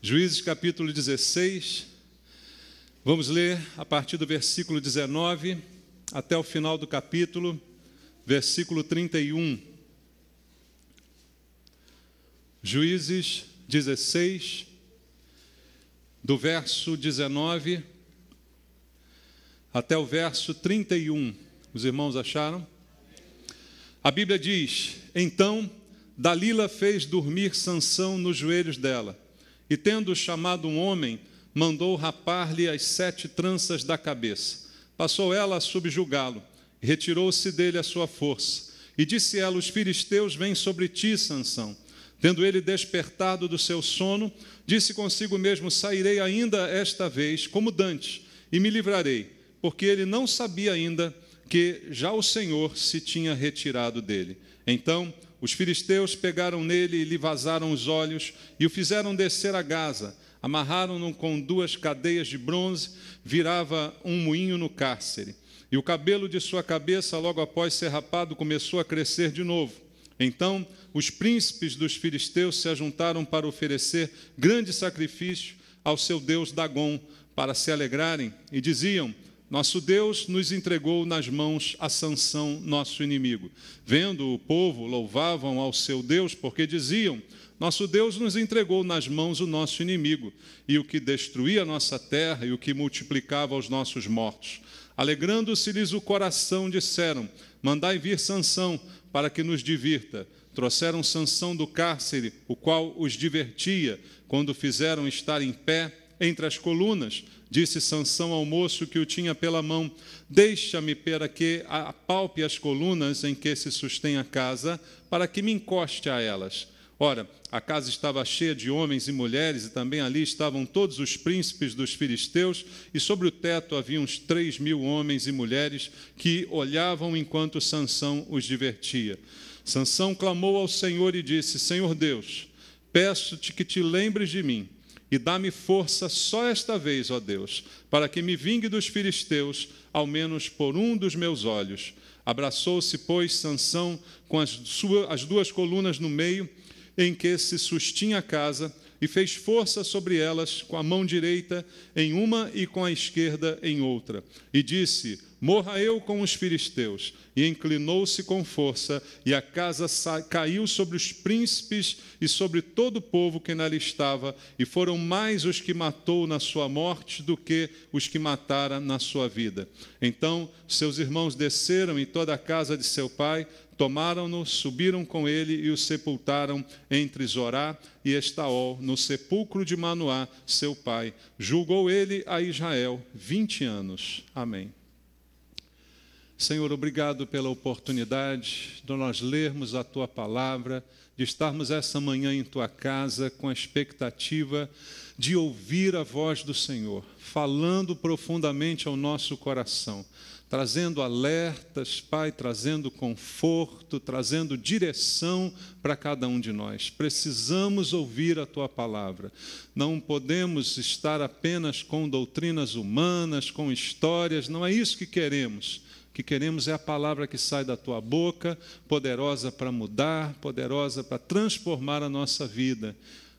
Juízes capítulo 16, vamos ler a partir do versículo 19 até o final do capítulo, versículo 31. Juízes 16, do verso 19 até o verso 31. Os irmãos acharam? A Bíblia diz: Então Dalila fez dormir Sansão nos joelhos dela, e tendo chamado um homem, mandou rapar-lhe as 7 tranças da cabeça. Passou ela a subjugá-lo, e retirou-se dele a sua força. E disse ela: Os filisteus vêm sobre ti, Sansão. Tendo ele despertado do seu sono, disse consigo mesmo: Sairei ainda esta vez, como dantes, e me livrarei, porque ele não sabia ainda que já o Senhor se tinha retirado dele. Então os filisteus pegaram nele e lhe vazaram os olhos, e o fizeram descer a Gaza. Amarraram-no com 2 cadeias de bronze, virava um moinho no cárcere. E o cabelo de sua cabeça, logo após ser rapado, começou a crescer de novo. Então os príncipes dos filisteus se ajuntaram para oferecer grande sacrifício ao seu deus Dagom, para se alegrarem, e diziam: Nosso Deus nos entregou nas mãos a Sansão, nosso inimigo. Vendo o povo, louvavam ao seu Deus, porque diziam: Nosso Deus nos entregou nas mãos o nosso inimigo, e o que destruía a nossa terra, e o que multiplicava os nossos mortos. Alegrando-se-lhes o coração, disseram: Mandai vir Sansão, para que nos divirta. Trouxeram Sansão do cárcere, o qual os divertia, quando o fizeram estar em pé entre as colunas. Disse Sansão ao moço que o tinha pela mão: Deixa-me para que apalpe as colunas em que se sustém a casa, para que me encoste a elas. Ora, a casa estava cheia de homens e mulheres, e também ali estavam todos os príncipes dos filisteus, e sobre o teto havia uns 3.000 homens e mulheres que olhavam enquanto Sansão os divertia. Sansão clamou ao Senhor e disse: Senhor Deus, peço-te que te lembres de mim, e dá-me força só esta vez, ó Deus, para que me vingue dos filisteus, ao menos por um dos meus olhos. Abraçou-se, pois, Sansão com as 2 colunas no meio, em que se sustinha a casa, e fez força sobre elas com a mão direita em uma e com a esquerda em outra. E disse: Morra eu com os filisteus. E inclinou-se com força, e a casa caiu sobre os príncipes e sobre todo o povo que nela estava, e foram mais os que matou na sua morte do que os que matara na sua vida. Então seus irmãos desceram, e toda a casa de seu pai tomaram-no, subiram com ele e o sepultaram entre Zorá e Estaol, no sepulcro de Manoá, seu pai. Julgou ele a Israel 20 anos. Amém. Senhor, obrigado pela oportunidade de nós lermos a Tua palavra, de estarmos essa manhã em Tua casa com a expectativa de ouvir a voz do Senhor, falando profundamente ao nosso coração, trazendo alertas, Pai, trazendo conforto, trazendo direção para cada um de nós. Precisamos ouvir a Tua palavra. Não podemos estar apenas com doutrinas humanas, com histórias, não é isso que queremos. O que queremos é a palavra que sai da Tua boca, poderosa para mudar, poderosa para transformar a nossa vida.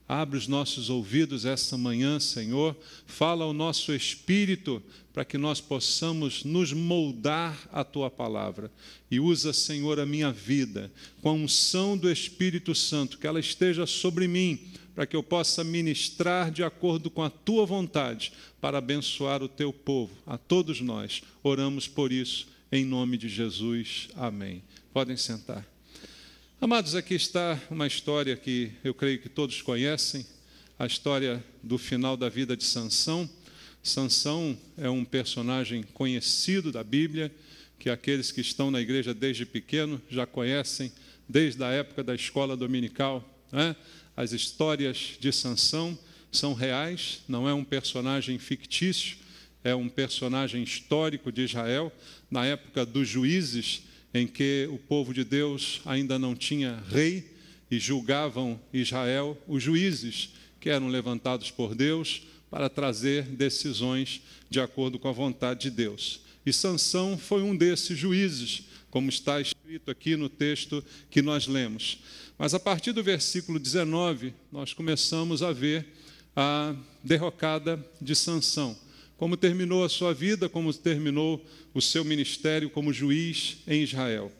Abre os nossos ouvidos essa manhã, Senhor. Fala ao nosso espírito para que nós possamos nos moldar à Tua palavra. E usa, Senhor, a minha vida com a unção do Espírito Santo, que ela esteja sobre mim, para que eu possa ministrar de acordo com a Tua vontade, para abençoar o Teu povo, a todos nós. Oramos por isso, em nome de Jesus. Amém. Podem sentar. Amados, aqui está uma história que eu creio que todos conhecem, a história do final da vida de Sansão. Sansão é um personagem conhecido da Bíblia, que aqueles que estão na igreja desde pequeno já conhecem, desde a época da escola dominical, né? As histórias de Sansão são reais, não é um personagem fictício, é um personagem histórico de Israel, na época dos juízes, em que o povo de Deus ainda não tinha rei e julgavam Israel, os juízes que eram levantados por Deus para trazer decisões de acordo com a vontade de Deus. E Sansão foi um desses juízes, como está escrito aqui no texto que nós lemos. Mas a partir do versículo 19, nós começamos a ver a derrocada de Sansão, como terminou a sua vida, como terminou o seu ministério como juiz em Israel.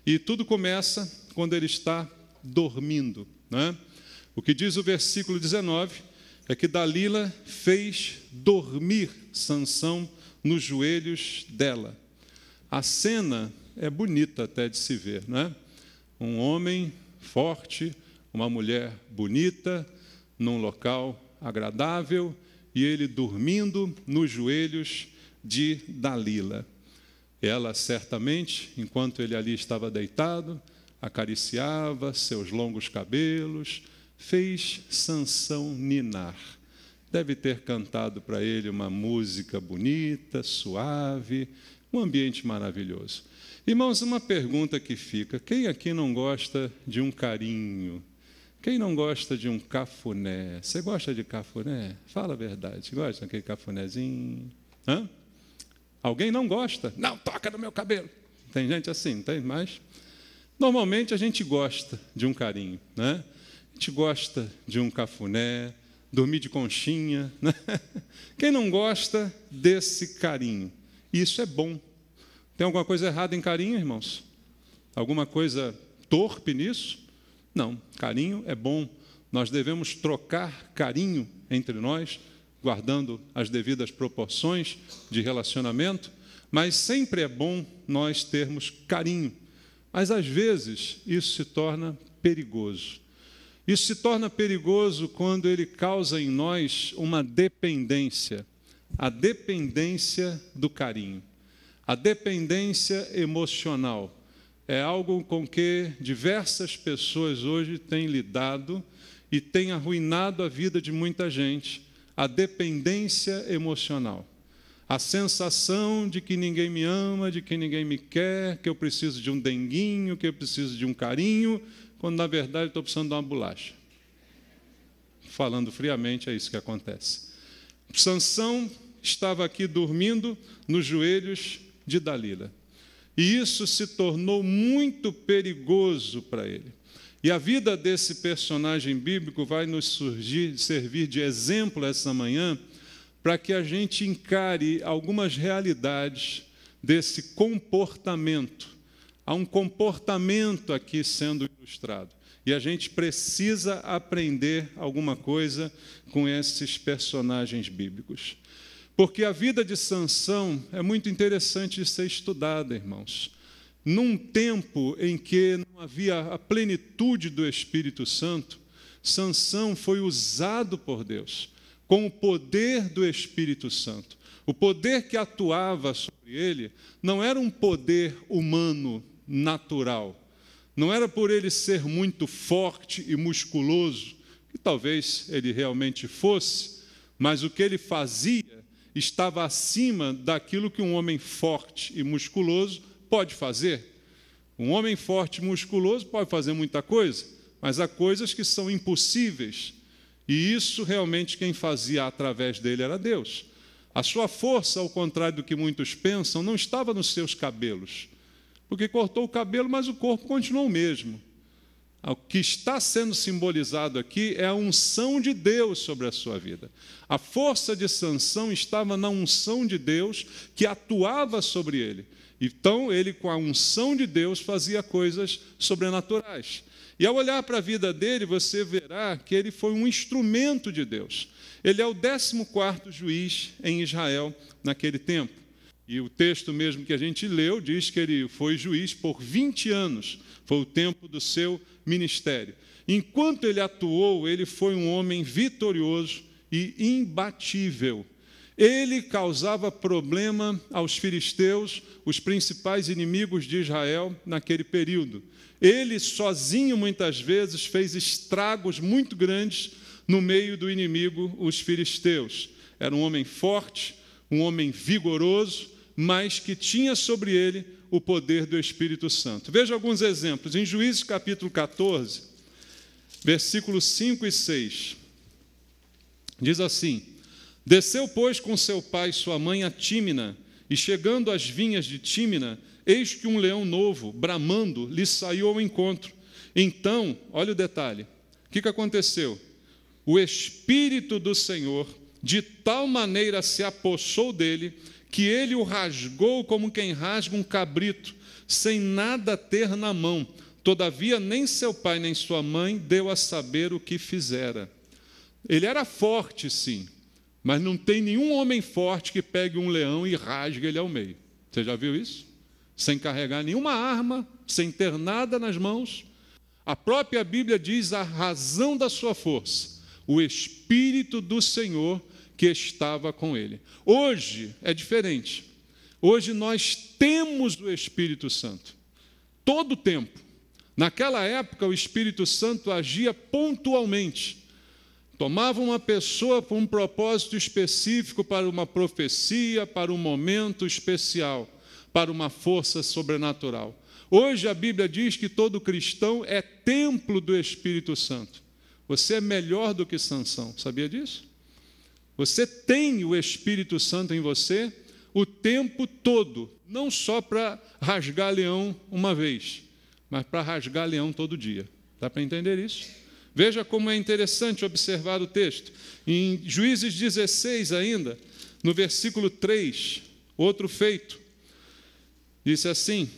E tudo começa quando ele está dormindo, né? O que diz o versículo 19 é que Dalila fez dormir Sansão nos joelhos dela. A cena é bonita até de se ver, né? Um homem forte, uma mulher bonita, num local agradável, e ele dormindo nos joelhos de Dalila. Ela, certamente, enquanto ele ali estava deitado, acariciava seus longos cabelos, fez Sansão ninar. Deve ter cantado para ele uma música bonita, suave, um ambiente maravilhoso. Irmãos, uma pergunta que fica: quem aqui não gosta de um carinho? Quem não gosta de um cafuné? Você gosta de cafuné? Fala a verdade. Gosta daquele cafunézinho? Hã? Alguém não gosta? Não, toca no meu cabelo. Tem gente assim, não tem mais? Normalmente a gente gosta de um carinho, né? A gente gosta de um cafuné, dormir de conchinha, né? Quem não gosta desse carinho? Isso é bom. Tem alguma coisa errada em carinho, irmãos? Alguma coisa torpe nisso? Não, carinho é bom. Nós devemos trocar carinho entre nós, guardando as devidas proporções de relacionamento, mas sempre é bom nós termos carinho. Mas, às vezes, isso se torna perigoso. Isso se torna perigoso quando ele causa em nós uma dependência, a dependência do carinho, a dependência emocional. É algo com que diversas pessoas hoje têm lidado e têm arruinado a vida de muita gente, a dependência emocional. A sensação de que ninguém me ama, de que ninguém me quer, que eu preciso de um denguinho, que eu preciso de um carinho, quando, na verdade, estou precisando de uma bolacha. Falando friamente, é isso que acontece. Sansão estava aqui dormindo nos joelhos de Dalila. E isso se tornou muito perigoso para ele. E a vida desse personagem bíblico vai nos servir de exemplo essa manhã, para que a gente encare algumas realidades desse comportamento. Há um comportamento aqui sendo ilustrado. E a gente precisa aprender alguma coisa com esses personagens bíblicos. Porque a vida de Sansão é muito interessante de ser estudada, irmãos. Num tempo em que não havia a plenitude do Espírito Santo, Sansão foi usado por Deus com o poder do Espírito Santo. O poder que atuava sobre ele não era um poder humano natural. Não era por ele ser muito forte e musculoso, que talvez ele realmente fosse, mas o que ele fazia estava acima daquilo que um homem forte e musculoso pode fazer. Um homem forte e musculoso pode fazer muita coisa, mas há coisas que são impossíveis. E isso realmente quem fazia através dele era Deus. A sua força, ao contrário do que muitos pensam, não estava nos seus cabelos. Porque cortou o cabelo, mas o corpo continuou o mesmo. O que está sendo simbolizado aqui é a unção de Deus sobre a sua vida. A força de Sansão estava na unção de Deus que atuava sobre ele. Então, ele, com a unção de Deus, fazia coisas sobrenaturais. E ao olhar para a vida dele, você verá que ele foi um instrumento de Deus. Ele é o 14º juiz em Israel naquele tempo. E o texto mesmo que a gente leu diz que ele foi juiz por 20 anos. Foi o tempo do seu ministério. Enquanto ele atuou, ele foi um homem vitorioso e imbatível. Ele causava problema aos filisteus, os principais inimigos de Israel naquele período. Ele, sozinho, muitas vezes, fez estragos muito grandes no meio do inimigo, os filisteus. Era um homem forte, um homem vigoroso, mas que tinha sobre ele o poder do Espírito Santo. Veja alguns exemplos. Em Juízes capítulo 14, versículos 5 e 6, diz assim: Desceu, pois, com seu pai e sua mãe a Tímina, e chegando às vinhas de Tímina, eis que um leão novo, bramando, lhe saiu ao encontro. Então, olha o detalhe, o que aconteceu? o Espírito do Senhor de tal maneira se apossou dele, que ele o rasgou como quem rasga um cabrito, sem nada ter na mão. Todavia, nem seu pai nem sua mãe deu a saber o que fizera. Ele era forte, sim, mas não tem nenhum homem forte que pegue um leão e rasgue ele ao meio. Você já viu isso? Sem carregar nenhuma arma, sem ter nada nas mãos. A própria Bíblia diz a razão da sua força, o Espírito do Senhor que estava com ele. Hoje é diferente. Hoje nós temos o Espírito Santo, todo o tempo. Naquela época, o Espírito Santo agia pontualmente. Tomava uma pessoa para um propósito específico, para uma profecia, para um momento especial, para uma força sobrenatural. Hoje a Bíblia diz que todo cristão é templo do Espírito Santo. Você é melhor do que Sansão, sabia disso? Você tem o Espírito Santo em você o tempo todo, não só para rasgar leão uma vez, mas para rasgar leão todo dia. Dá para entender isso? Veja como é interessante observar o texto. Em Juízes 16 ainda, no versículo 3, outro feito, disse assim: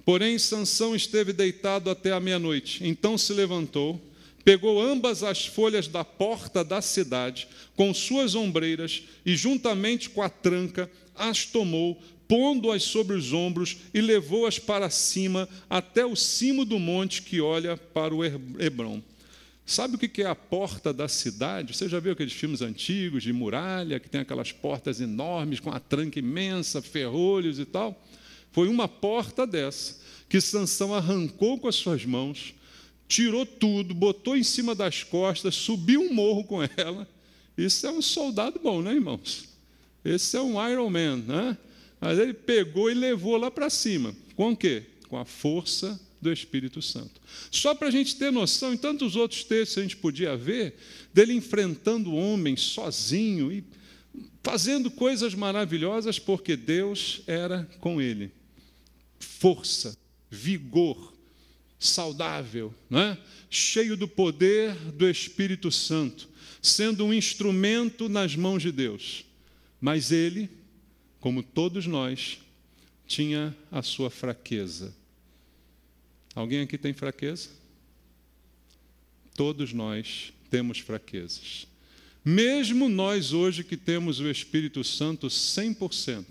porém Sansão esteve deitado até a meia-noite, então se levantou, pegou ambas as folhas da porta da cidade, com suas ombreiras, e juntamente com a tranca, as tomou, pondo-as sobre os ombros, e levou-as para cima, até o cimo do monte que olha para o Hebrom. Sabe o que é a porta da cidade? Você já viu aqueles filmes antigos de muralha, que tem aquelas portas enormes, com a tranca imensa, ferrolhos e tal? Foi uma porta dessa, que Sansão arrancou com as suas mãos, tirou tudo, botou em cima das costas, subiu um morro com ela. Isso é um soldado bom, né, irmãos? Esse é um Iron Man, né? Mas ele pegou e levou lá para cima. Com o quê? Com a força do Espírito Santo. Só para a gente ter noção, em tantos outros textos a gente podia ver, dele enfrentando o homem sozinho e fazendo coisas maravilhosas, porque Deus era com ele. Força, vigor, saudável, né? Cheio do poder do Espírito Santo, sendo um instrumento nas mãos de Deus. Mas ele, como todos nós, tinha a sua fraqueza. Alguém aqui tem fraqueza? Todos nós temos fraquezas. Mesmo nós hoje que temos o Espírito Santo 100%,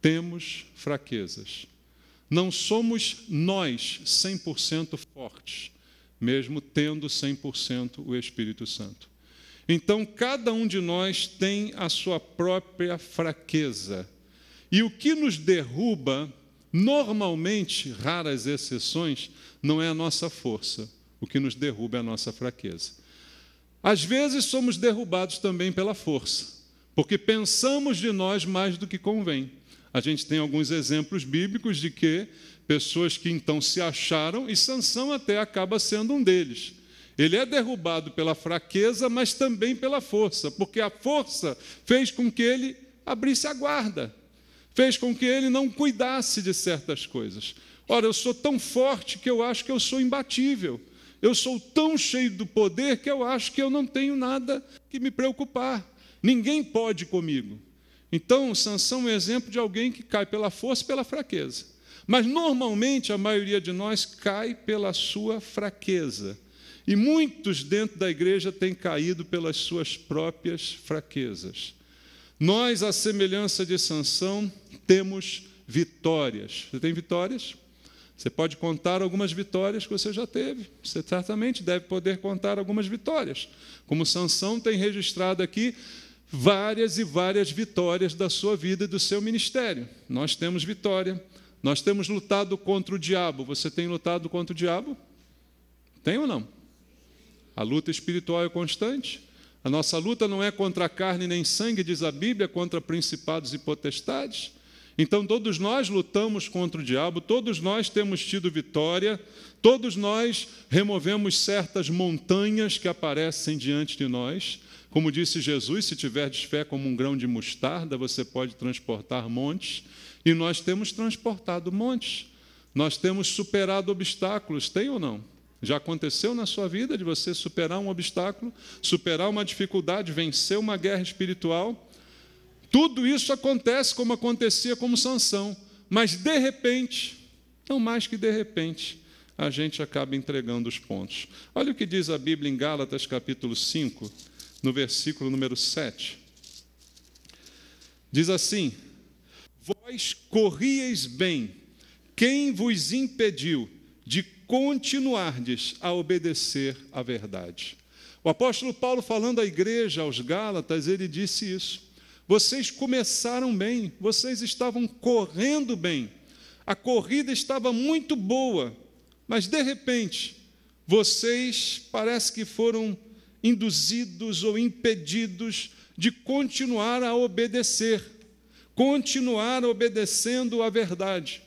temos fraquezas. Não somos nós 100% fortes, mesmo tendo 100% o Espírito Santo. Então, cada um de nós tem a sua própria fraqueza. E o que nos derruba, normalmente, raras exceções, não é a nossa força. O que nos derruba é a nossa fraqueza. Às vezes, somos derrubados também pela força, porque pensamos de nós mais do que convém. A gente tem alguns exemplos bíblicos de que pessoas que então se acharam, e Sansão até acaba sendo um deles. Ele é derrubado pela fraqueza, mas também pela força, porque a força fez com que ele abrisse a guarda, fez com que ele não cuidasse de certas coisas. Ora, eu sou tão forte que eu acho que eu sou imbatível. Eu sou tão cheio do poder que eu acho que eu não tenho nada que me preocupar. Ninguém pode comigo. Então, Sansão é um exemplo de alguém que cai pela força e pela fraqueza. Mas, normalmente, a maioria de nós cai pela sua fraqueza. E muitos dentro da igreja têm caído pelas suas próprias fraquezas. Nós, à semelhança de Sansão, temos vitórias. Você tem vitórias? Você pode contar algumas vitórias que você já teve. Você certamente deve poder contar algumas vitórias. Como Sansão tem registrado aqui várias e várias vitórias da sua vida e do seu ministério. Nós temos vitória. Nós temos lutado contra o diabo. Você tem lutado contra o diabo? Tem ou não? A luta espiritual é constante. A nossa luta não é contra a carne nem sangue, diz a Bíblia, contra principados e potestades. Então, todos nós lutamos contra o diabo, todos nós temos tido vitória, todos nós removemos certas montanhas que aparecem diante de nós. Como disse Jesus, se tiverdes fé como um grão de mostarda, você pode transportar montes. E nós temos transportado montes. Nós temos superado obstáculos, tem ou não? Já aconteceu na sua vida de você superar um obstáculo, superar uma dificuldade, vencer uma guerra espiritual? Tudo isso acontece como acontecia com Sansão, mas de repente, não mais que de repente, a gente acaba entregando os pontos. Olha o que diz a Bíblia em Gálatas capítulo 5, no versículo número 7. Diz assim: vós corrieis bem, quem vos impediu de continuardes a obedecer à verdade? O apóstolo Paulo, falando à igreja, aos Gálatas, ele disse isso. Vocês começaram bem, vocês estavam correndo bem, a corrida estava muito boa, mas de repente, vocês parece que foram induzidos ou impedidos de continuar a obedecer, continuar obedecendo à verdade.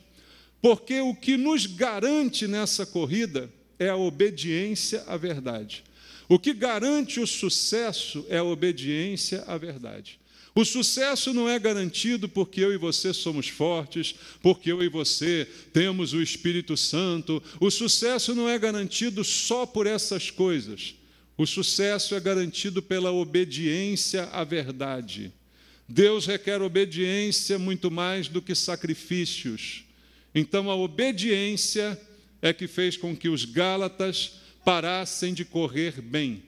Porque o que nos garante nessa corrida é a obediência à verdade. O que garante o sucesso é a obediência à verdade. O sucesso não é garantido porque eu e você somos fortes, porque eu e você temos o Espírito Santo. O sucesso não é garantido só por essas coisas. O sucesso é garantido pela obediência à verdade. Deus requer obediência muito mais do que sacrifícios. Então, a obediência é que fez com que os Gálatas parassem de correr bem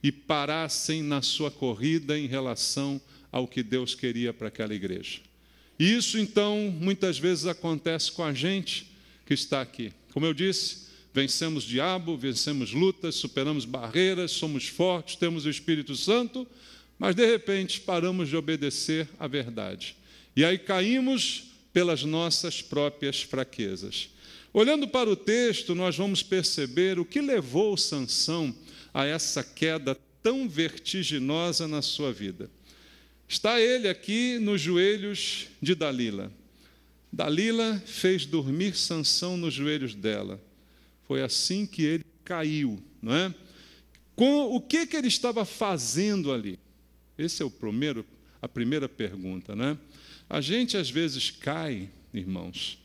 e parassem na sua corrida em relação ao que Deus queria para aquela igreja. E isso, então, muitas vezes acontece com a gente que está aqui. Como eu disse, vencemos o diabo, vencemos lutas, superamos barreiras, somos fortes, temos o Espírito Santo, mas, de repente, paramos de obedecer à verdade. E aí caímos pelas nossas próprias fraquezas. Olhando para o texto, nós vamos perceber o que levou Sansão a essa queda tão vertiginosa na sua vida. Está ele aqui nos joelhos de Dalila. Dalila fez dormir Sansão nos joelhos dela. Foi assim que ele caiu, não é? O que ele estava fazendo ali? Essa é a primeira pergunta, né? A gente às vezes cai, irmãos,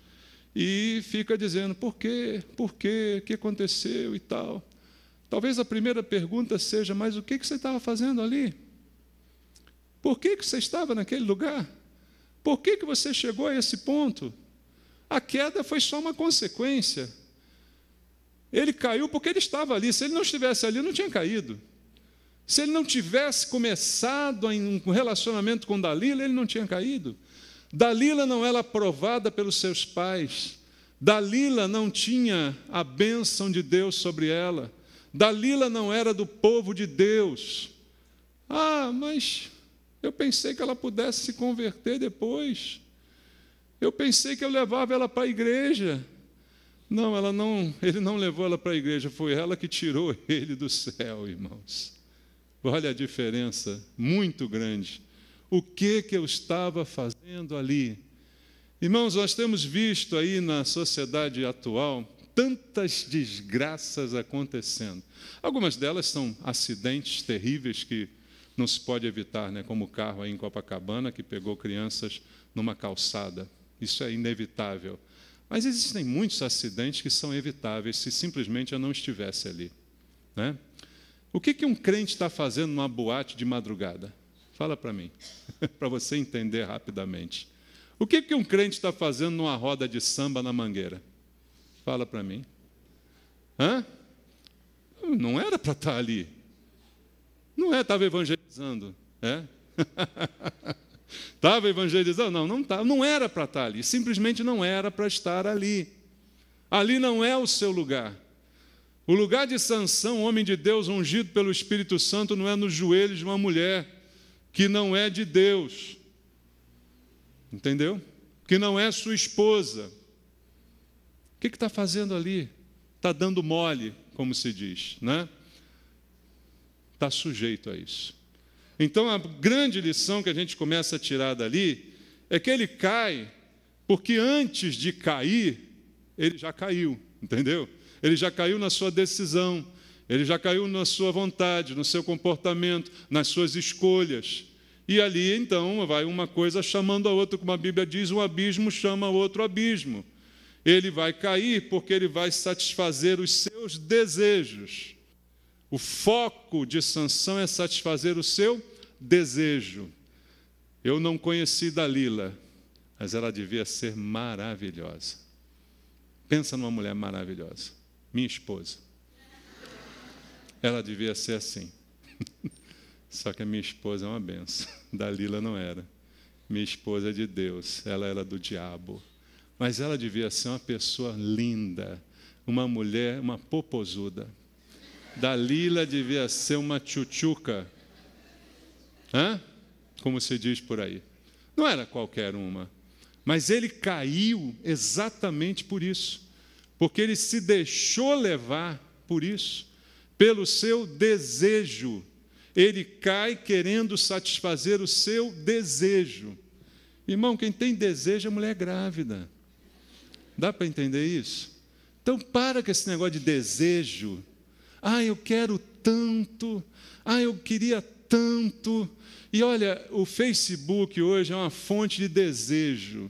e fica dizendo, por quê? Por quê? O que aconteceu e tal? Talvez a primeira pergunta seja, mas o que você estava fazendo ali? Por que você estava naquele lugar? Por que você chegou a esse ponto? A queda foi só uma consequência. Ele caiu porque ele estava ali. Se ele não estivesse ali, não tinha caído. Se ele não tivesse começado um relacionamento com Dalila, ele não tinha caído. Dalila não era aprovada pelos seus pais. Dalila não tinha a bênção de Deus sobre ela. Dalila não era do povo de Deus. Ah, mas eu pensei que ela pudesse se converter depois. Eu pensei que eu levava ela para a igreja. Não, ele não levou ela para a igreja, foi ela que tirou ele do céu, irmãos. Olha a diferença muito grande. O que eu estava fazendo ali? Irmãos, nós temos visto aí na sociedade atual tantas desgraças acontecendo. Algumas delas são acidentes terríveis que não se pode evitar, né? Como o carro aí em Copacabana que pegou crianças numa calçada. Isso é inevitável. Mas existem muitos acidentes que são evitáveis se simplesmente eu não estivesse ali, né? O que um crente está fazendo numa boate de madrugada? Fala para mim, para você entender rapidamente. O que um crente está fazendo numa roda de samba na Mangueira? Fala para mim. Hã? Não era para estar ali. Não estava evangelizando. É? Estava evangelizando? Não estava. Não era para estar ali. Simplesmente não era para estar ali. Ali não é o seu lugar. O lugar de Sansão, homem de Deus, ungido pelo Espírito Santo, não é nos joelhos de uma mulher que não é de Deus. Entendeu? Que não é sua esposa. O que está fazendo ali? Está dando mole, como se diz, né? Está sujeito a isso. Então, a grande lição que a gente começa a tirar dali é que ele cai, porque antes de cair, ele já caiu, entendeu? Ele já caiu na sua decisão, ele já caiu na sua vontade, no seu comportamento, nas suas escolhas. E ali, então, vai uma coisa chamando a outra, como a Bíblia diz, um abismo chama outro abismo. Ele vai cair porque ele vai satisfazer os seus desejos. O foco de Sansão é satisfazer o seu desejo. Eu não conheci Dalila, mas ela devia ser maravilhosa. Pensa numa mulher maravilhosa. Minha esposa. Ela devia ser assim. Só que a minha esposa é uma benção. Dalila não era. Minha esposa é de Deus, ela era do diabo. Mas ela devia ser uma pessoa linda, uma mulher, uma popozuda. Dalila devia ser uma tchutchuca. Como se diz por aí. Não era qualquer uma. Mas ele caiu exatamente por isso. Porque ele se deixou levar por isso. Pelo seu desejo. Ele cai querendo satisfazer o seu desejo. Irmão, quem tem desejo é mulher grávida. Dá para entender isso? Então, para com esse negócio de desejo. Eu quero tanto. Eu queria tanto. E olha, o Facebook hoje é uma fonte de desejo.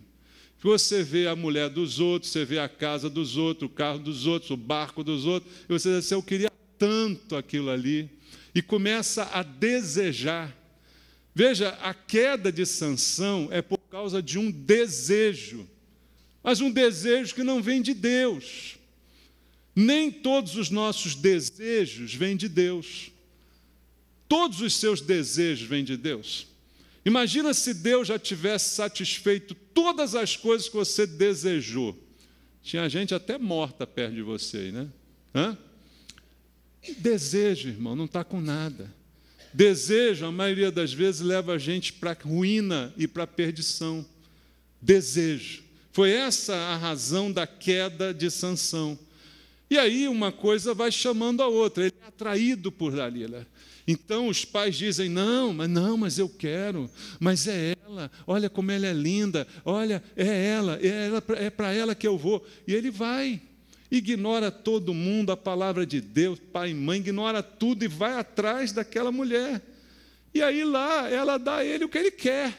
Você vê a mulher dos outros, você vê a casa dos outros, o carro dos outros, o barco dos outros, e você diz assim, eu queria tanto aquilo ali. E começa a desejar. Veja, a queda de Sansão é por causa de um desejo. Mas um desejo que não vem de Deus. Nem todos os nossos desejos vêm de Deus. Todos os seus desejos vêm de Deus. Imagina se Deus já tivesse satisfeito todas as coisas que você desejou. Tinha gente até morta perto de você, né? Desejo, irmão, não está com nada. Desejo, a maioria das vezes, leva a gente para a ruína e para a perdição. Desejo. Foi essa a razão da queda de Sansão. E aí uma coisa vai chamando a outra. Ele é atraído por Dalila. Então os pais dizem, não, mas eu quero, mas é ela, olha como ela é linda, olha, é para ela que eu vou. E ele vai, ignora todo mundo, a palavra de Deus, pai e mãe, ignora tudo e vai atrás daquela mulher. E aí lá, ela dá a ele o que ele quer.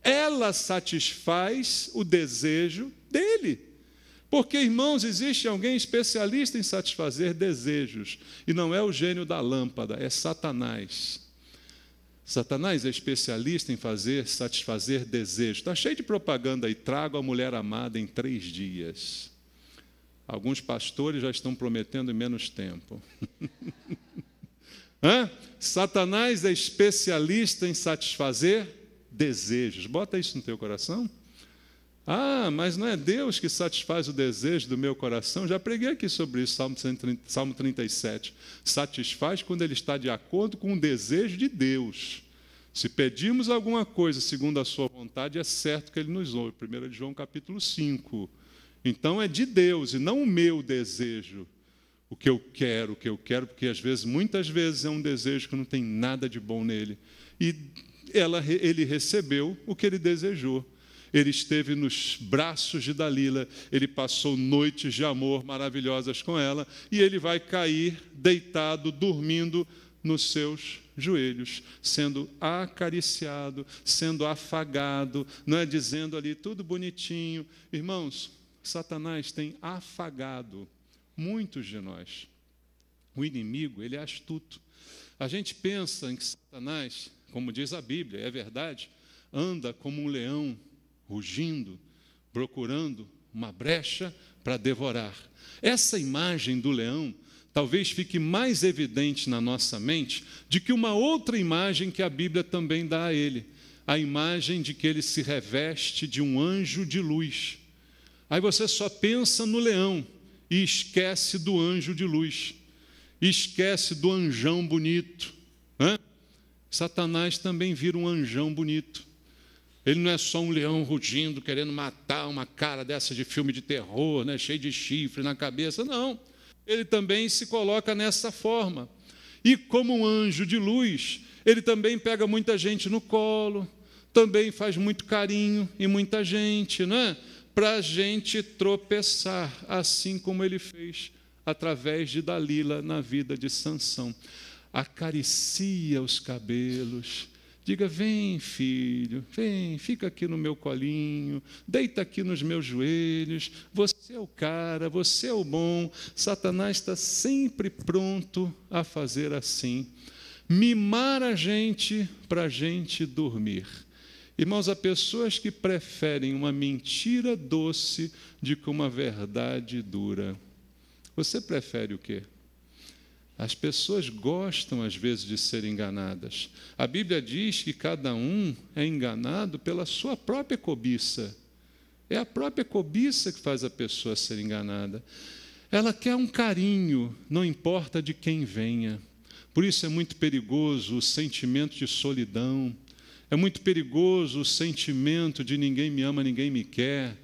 Ela satisfaz o desejo dele. Porque, irmãos, existe alguém especialista em satisfazer desejos. E não é o gênio da lâmpada, é Satanás. Satanás é especialista em satisfazer desejos. Está cheio de propaganda aí, trago a mulher amada em 3 dias. Alguns pastores já estão prometendo em menos tempo. Satanás é especialista em satisfazer desejos. Bota isso no teu coração. Mas não é Deus que satisfaz o desejo do meu coração? Já preguei aqui sobre isso, Salmo 37. Satisfaz quando ele está de acordo com o desejo de Deus. Se pedimos alguma coisa segundo a sua vontade, é certo que ele nos ouve. 1 João capítulo 5. Então é de Deus e não o meu desejo. O que eu quero, porque às vezes, muitas vezes, é um desejo que não tem nada de bom nele. E ele recebeu o que ele desejou. Ele esteve nos braços de Dalila, ele passou noites de amor maravilhosas com ela, e ele vai cair deitado, dormindo nos seus joelhos, sendo acariciado, sendo afagado, não é, dizendo ali tudo bonitinho. Irmãos, Satanás tem afagado muitos de nós. O inimigo, ele é astuto. A gente pensa em que Satanás, como diz a Bíblia, é verdade, anda como um leão, rugindo, procurando uma brecha para devorar. Essa imagem do leão talvez fique mais evidente na nossa mente do que uma outra imagem que a Bíblia também dá a ele, a imagem de que ele se reveste de um anjo de luz. Aí você só pensa no leão e esquece do anjo de luz, esquece do anjão bonito. Satanás também vira um anjão bonito. Ele não é só um leão rugindo, querendo matar, uma cara dessa de filme de terror, né, cheio de chifre na cabeça. Não, ele também se coloca nessa forma. E como um anjo de luz, ele também pega muita gente no colo, também faz muito carinho em muita gente, né, para a gente tropeçar, assim como ele fez através de Dalila na vida de Sansão. Acaricia os cabelos, Diga: vem, filho, vem, fica aqui no meu colinho, deita aqui nos meus joelhos, você é o cara, você é o bom. Satanás está sempre pronto a fazer assim, mimar a gente para a gente dormir. Irmãos, há pessoas que preferem uma mentira doce do que uma verdade dura. Você prefere o quê? As pessoas gostam, às vezes, de ser enganadas. A Bíblia diz que cada um é enganado pela sua própria cobiça. É a própria cobiça que faz a pessoa ser enganada. Ela quer um carinho, não importa de quem venha. Por isso é muito perigoso o sentimento de solidão. É muito perigoso o sentimento de ninguém me ama, ninguém me quer,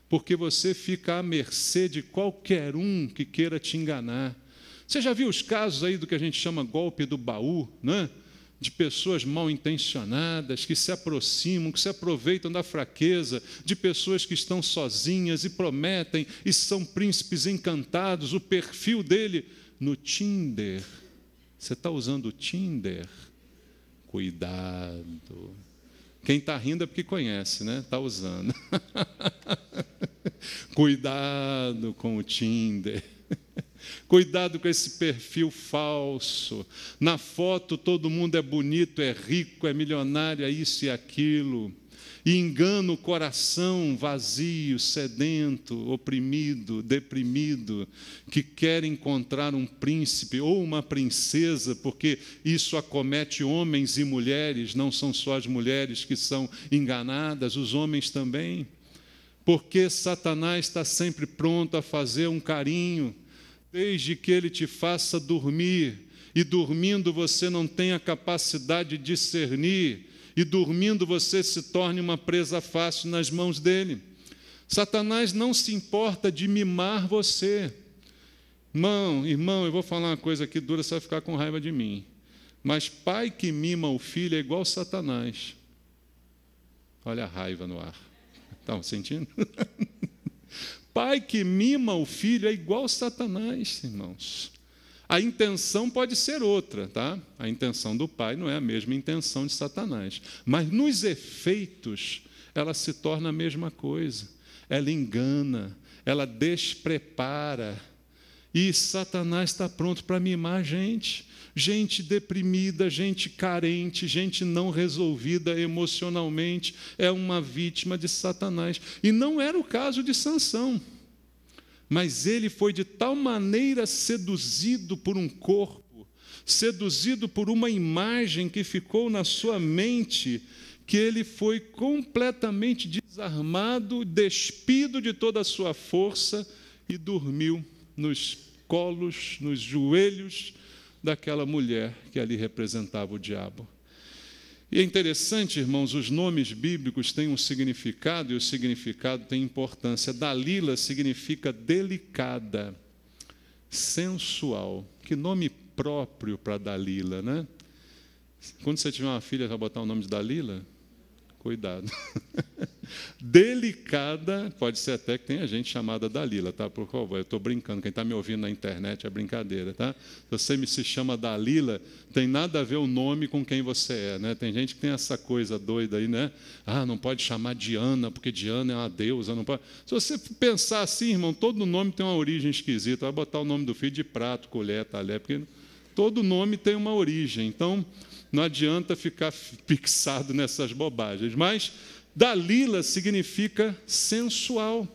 porque você fica à mercê de qualquer um que queira te enganar. Você já viu os casos aí do que a gente chama golpe do baú, né? De pessoas mal intencionadas que se aproximam, que se aproveitam da fraqueza de pessoas que estão sozinhas e prometem e são príncipes encantados. O perfil dele no Tinder. Você está usando o Tinder? Cuidado. Quem está rindo é porque conhece, né? Está usando. Cuidado com o Tinder. Cuidado com esse perfil falso. Na foto todo mundo é bonito, é rico, é milionário, é isso e aquilo. E engana o coração vazio, sedento, oprimido, deprimido, que quer encontrar um príncipe ou uma princesa, porque isso acomete homens e mulheres, não são só as mulheres que são enganadas, os homens também. Porque Satanás está sempre pronto a fazer um carinho, desde que ele te faça dormir, e dormindo você não tem a capacidade de discernir, e dormindo você se torne uma presa fácil nas mãos dele. Satanás não se importa de mimar você. Irmão, eu vou falar uma coisa aqui dura, você vai ficar com raiva de mim. Mas pai que mima o filho é igual Satanás. Olha a raiva no ar. Estão sentindo? Pai que mima o filho é igual Satanás, irmãos. A intenção pode ser outra, tá? A intenção do pai não é a mesma intenção de Satanás. Mas nos efeitos, ela se torna a mesma coisa. Ela engana, ela desprepara. E Satanás está pronto para mimar a gente. Gente deprimida, gente carente, gente não resolvida emocionalmente, é uma vítima de Satanás. E não era o caso de Sansão. Mas ele foi de tal maneira seduzido por um corpo, seduzido por uma imagem que ficou na sua mente, que ele foi completamente desarmado, despido de toda a sua força e dormiu nos colos, nos joelhos daquela mulher que ali representava o diabo. E é interessante, irmãos, os nomes bíblicos têm um significado e o significado tem importância. Dalila significa delicada, sensual. Que nome próprio para Dalila, né? Quando você tiver uma filha, vai botar o nome de Dalila? Cuidado. Delicada, pode ser até que tenha gente chamada Dalila, tá? Por favor, eu estou brincando, quem está me ouvindo na internet é brincadeira, tá? Se você se chama Dalila, tem nada a ver o nome com quem você é, né? Tem gente que tem essa coisa doida aí, né? Ah, não pode chamar Diana, porque Diana é uma deusa, não pode. Se você pensar assim, irmão, todo nome tem uma origem esquisita, vai botar o nome do filho de prato, colher, talher, porque todo nome tem uma origem, então não adianta ficar fixado nessas bobagens, mas Dalila significa sensual,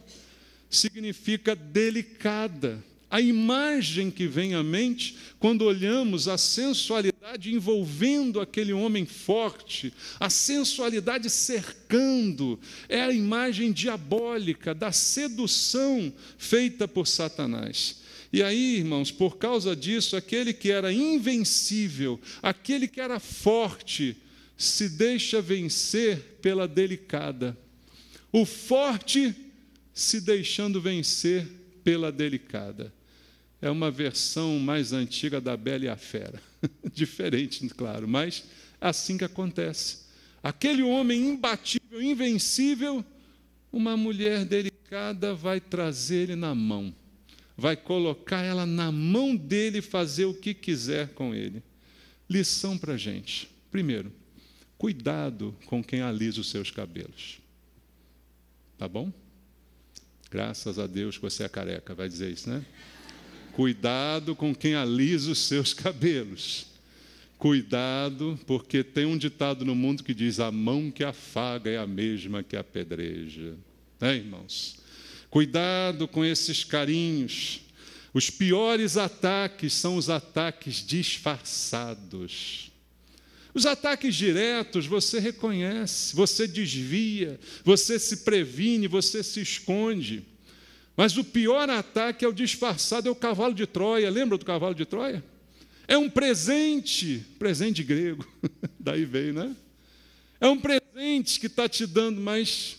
significa delicada. A imagem que vem à mente, quando olhamos a sensualidade envolvendo aquele homem forte, a sensualidade cercando, é a imagem diabólica da sedução feita por Satanás. E aí, irmãos, por causa disso, aquele que era invencível, aquele que era forte, se deixa vencer pela delicada. O forte se deixando vencer pela delicada. É uma versão mais antiga da Bela e a Fera. Diferente, claro, mas é assim que acontece. Aquele homem imbatível, invencível, uma mulher delicada vai trazer ele na mão. Vai colocar ela na mão dele e fazer o que quiser com ele. Lição para a gente. Primeiro, Cuidado com quem alisa os seus cabelos. Tá bom? Graças a Deus que você é careca, vai dizer isso, né? Cuidado com quem alisa os seus cabelos. Cuidado, porque tem um ditado no mundo que diz: a mão que afaga é a mesma que apedreja. Né, irmãos? Cuidado com esses carinhos. Os piores ataques são os ataques disfarçados. Os ataques diretos você reconhece, você desvia, você se previne, você se esconde. Mas o pior ataque é o disfarçado, é o cavalo de Troia. Lembra do cavalo de Troia? É um presente grego, daí veio, né? É um presente que está te dando, mas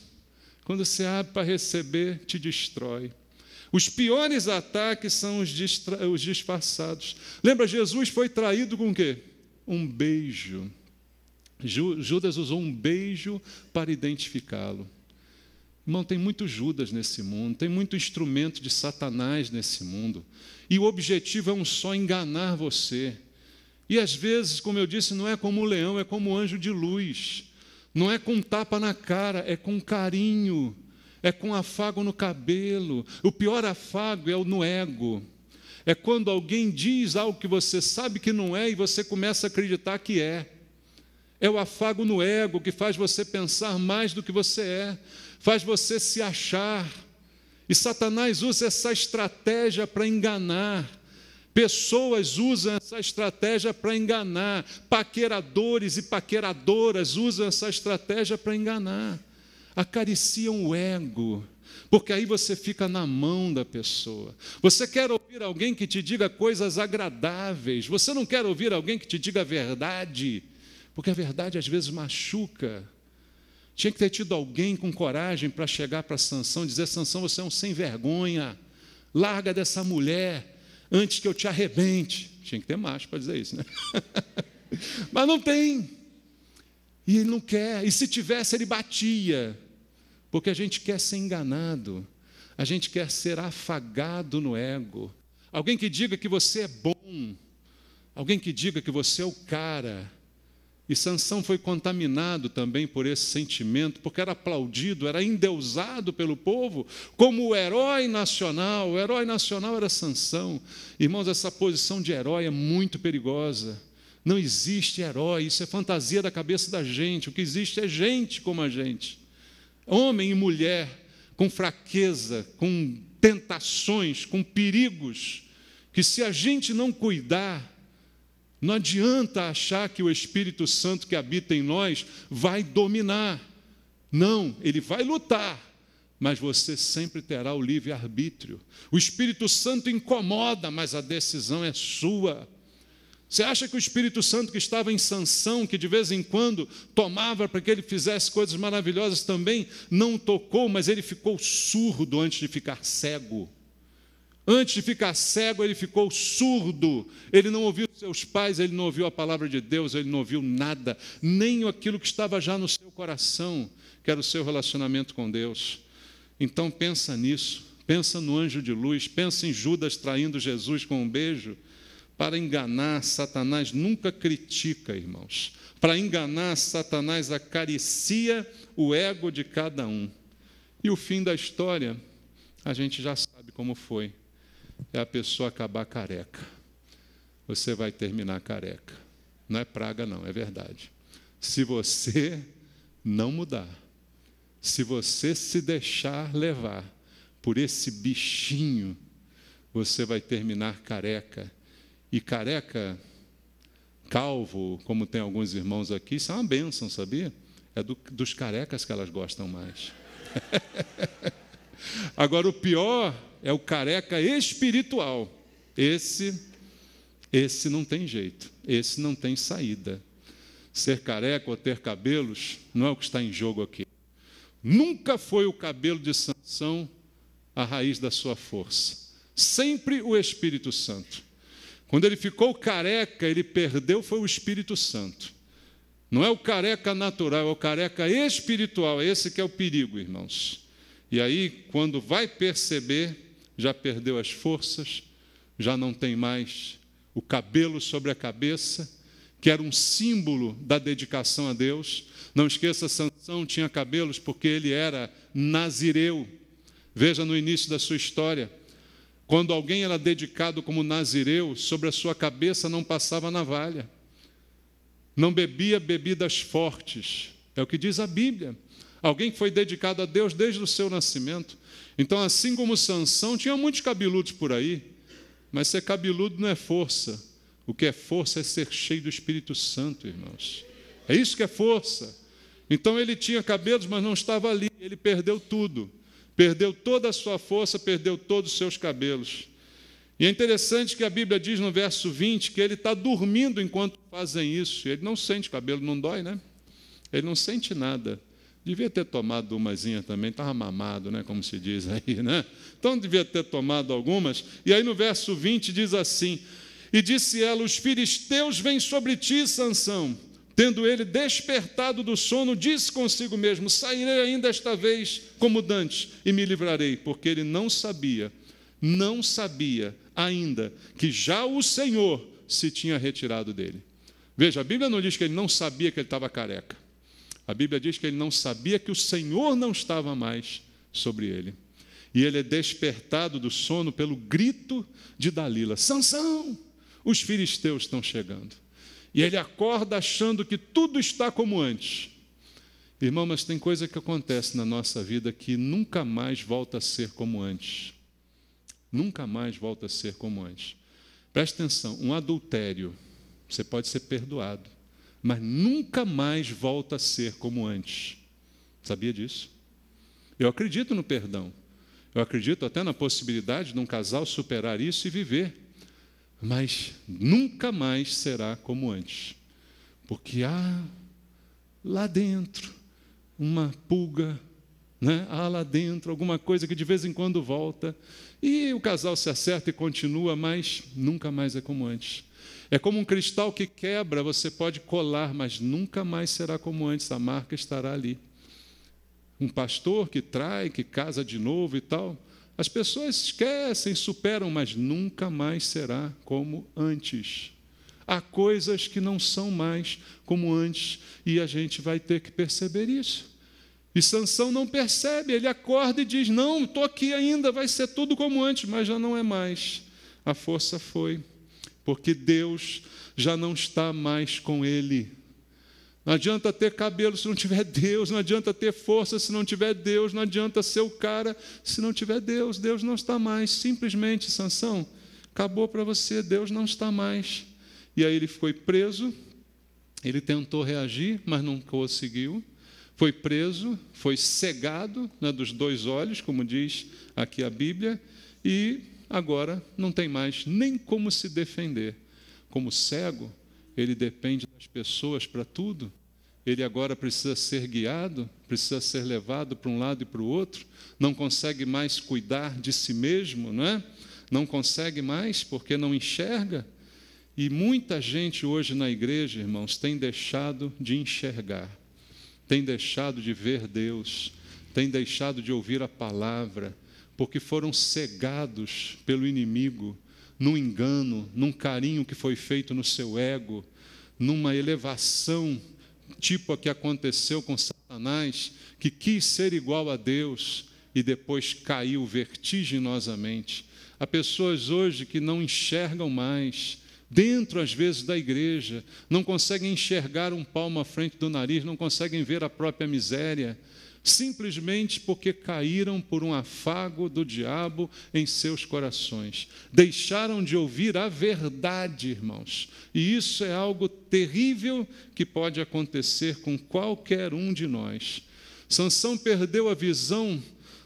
quando você abre para receber, te destrói. Os piores ataques são os disfarçados. Lembra, Jesus foi traído com o quê? Um beijo. Judas usou um beijo para identificá-lo. Irmão, tem muito Judas nesse mundo, tem muito instrumento de Satanás nesse mundo. E o objetivo é um só: enganar você. E às vezes, como eu disse, não é como um leão, é como um anjo de luz. Não é com tapa na cara, é com carinho, é com afago no cabelo. O pior afago é o no ego. É quando alguém diz algo que você sabe que não é e você começa a acreditar que é. É o afago no ego que faz você pensar mais do que você é, faz você se achar. E Satanás usa essa estratégia para enganar. Pessoas usam essa estratégia para enganar. Paqueradores e paqueradoras usam essa estratégia para enganar. Acariciam o ego, porque aí você fica na mão da pessoa. Você quer ouvir alguém que te diga coisas agradáveis. Você não quer ouvir alguém que te diga a verdade, porque a verdade às vezes machuca. Tinha que ter tido alguém com coragem para chegar para Sansão e dizer: Sansão, você é um sem vergonha, larga dessa mulher antes que eu te arrebente. Tinha que ter macho para dizer isso, né? Mas não tem. E ele não quer. E se tivesse, ele batia. Porque a gente quer ser enganado, a gente quer ser afagado no ego. Alguém que diga que você é bom, alguém que diga que você é o cara. E Sansão foi contaminado também por esse sentimento, porque era aplaudido, era endeusado pelo povo como o herói nacional. O herói nacional era Sansão. Irmãos, essa posição de herói é muito perigosa. Não existe herói, isso é fantasia da cabeça da gente. O que existe é gente como a gente. Homem e mulher com fraqueza, com tentações, com perigos, que se a gente não cuidar, não adianta achar que o Espírito Santo que habita em nós vai dominar. Não, ele vai lutar, mas você sempre terá o livre-arbítrio. O Espírito Santo incomoda, mas a decisão é sua. Você acha que o Espírito Santo que estava em Sansão, que de vez em quando tomava para que ele fizesse coisas maravilhosas também, não tocou, mas ele ficou surdo antes de ficar cego. Antes de ficar cego, ele ficou surdo. Ele não ouviu seus pais, ele não ouviu a palavra de Deus, ele não ouviu nada, nem aquilo que estava já no seu coração, que era o seu relacionamento com Deus. Então pensa nisso, pensa no anjo de luz, pensa em Judas traindo Jesus com um beijo. Para enganar, Satanás nunca critica, irmãos. Para enganar, Satanás acaricia o ego de cada um. E o fim da história, a gente já sabe como foi. É a pessoa acabar careca. Você vai terminar careca. Não é praga, não, é verdade. Se você não mudar, se você se deixar levar por esse bichinho, você vai terminar careca. E careca, calvo, como tem alguns irmãos aqui, isso é uma bênção, sabia? É dos carecas que elas gostam mais. Agora, o pior é o careca espiritual. Esse não tem jeito, esse não tem saída. Ser careca ou ter cabelos não é o que está em jogo aqui. Nunca foi o cabelo de Sansão a raiz da sua força. Sempre o Espírito Santo. Quando ele ficou careca, ele perdeu foi o Espírito Santo. Não é o careca natural, é o careca espiritual. Esse que é o perigo, irmãos. E aí, quando vai perceber, já perdeu as forças, já não tem mais o cabelo sobre a cabeça que era um símbolo da dedicação a Deus. Não esqueça, Sansão tinha cabelos porque ele era nazireu. Veja no início da sua história, quando alguém era dedicado como nazireu, sobre a sua cabeça não passava navalha, não bebia bebidas fortes, é o que diz a Bíblia. Alguém que foi dedicado a Deus desde o seu nascimento. Então, assim como Sansão, tinha muitos cabeludos por aí, mas ser cabeludo não é força. O que é força é ser cheio do Espírito Santo, irmãos. É isso que é força. Então, ele tinha cabelos, mas não estava ali. Ele perdeu tudo. Perdeu toda a sua força, perdeu todos os seus cabelos. E é interessante que a Bíblia diz no verso 20 que ele está dormindo enquanto fazem isso. Ele não sente cabelo, não dói, né? Ele não sente nada. Devia ter tomado umazinha também, estava mamado, né, como se diz aí, né? Então devia ter tomado algumas. E aí no verso 20 diz assim: e disse ela, os filisteus vêm sobre ti, Sansão. Tendo ele despertado do sono, disse consigo mesmo, sairei ainda esta vez como dantes e me livrarei, porque ele não sabia ainda que já o Senhor se tinha retirado dele. Veja, a Bíblia não diz que ele não sabia que ele estava careca. A Bíblia diz que ele não sabia que o Senhor não estava mais sobre ele. E ele é despertado do sono pelo grito de Dalila: Sansão, os filisteus estão chegando. E ele acorda achando que tudo está como antes. Irmão, mas tem coisa que acontece na nossa vida que nunca mais volta a ser como antes. Nunca mais volta a ser como antes. Preste atenção, um adultério, você pode ser perdoado, mas nunca mais volta a ser como antes. Sabia disso? Eu acredito no perdão. Eu acredito até na possibilidade de um casal superar isso e viver. Mas nunca mais será como antes. Porque há lá dentro uma pulga, né? Há lá dentro alguma coisa que de vez em quando volta. E o casal se acerta e continua, mas nunca mais é como antes. É como um cristal que quebra, você pode colar, mas nunca mais será como antes, a marca estará ali. Um pastor que trai, que casa de novo e tal, as pessoas esquecem, superam, mas nunca mais será como antes. Há coisas que não são mais como antes, e a gente vai ter que perceber isso. E Sansão não percebe, ele acorda e diz, não, estou aqui ainda, vai ser tudo como antes, mas já não é mais. A força foi. Porque Deus já não está mais com ele. Não adianta ter cabelo se não tiver Deus, não adianta ter força se não tiver Deus, não adianta ser o cara se não tiver Deus. Deus não está mais. Simplesmente, Sansão, acabou para você, Deus não está mais. E aí ele foi preso, ele tentou reagir, mas não conseguiu. Foi preso, foi cegado, né, dos 2 olhos, como diz aqui a Bíblia, e agora não tem mais nem como se defender. Como cego, ele depende das pessoas para tudo. Ele agora precisa ser guiado, precisa ser levado para um lado e para o outro. Não consegue mais cuidar de si mesmo, não é? Não consegue mais porque não enxerga. E muita gente hoje na igreja, irmãos, tem deixado de enxergar, tem deixado de ver Deus, tem deixado de ouvir a palavra, porque foram cegados pelo inimigo, num engano, num carinho que foi feito no seu ego, numa elevação, tipo a que aconteceu com Satanás, que quis ser igual a Deus e depois caiu vertiginosamente. Há pessoas hoje que não enxergam mais, dentro às vezes da igreja, não conseguem enxergar um palmo à frente do nariz, não conseguem ver a própria miséria, simplesmente porque caíram por um afago do diabo em seus corações. Deixaram de ouvir a verdade, irmãos. E isso é algo terrível que pode acontecer com qualquer um de nós. Sansão perdeu a visão,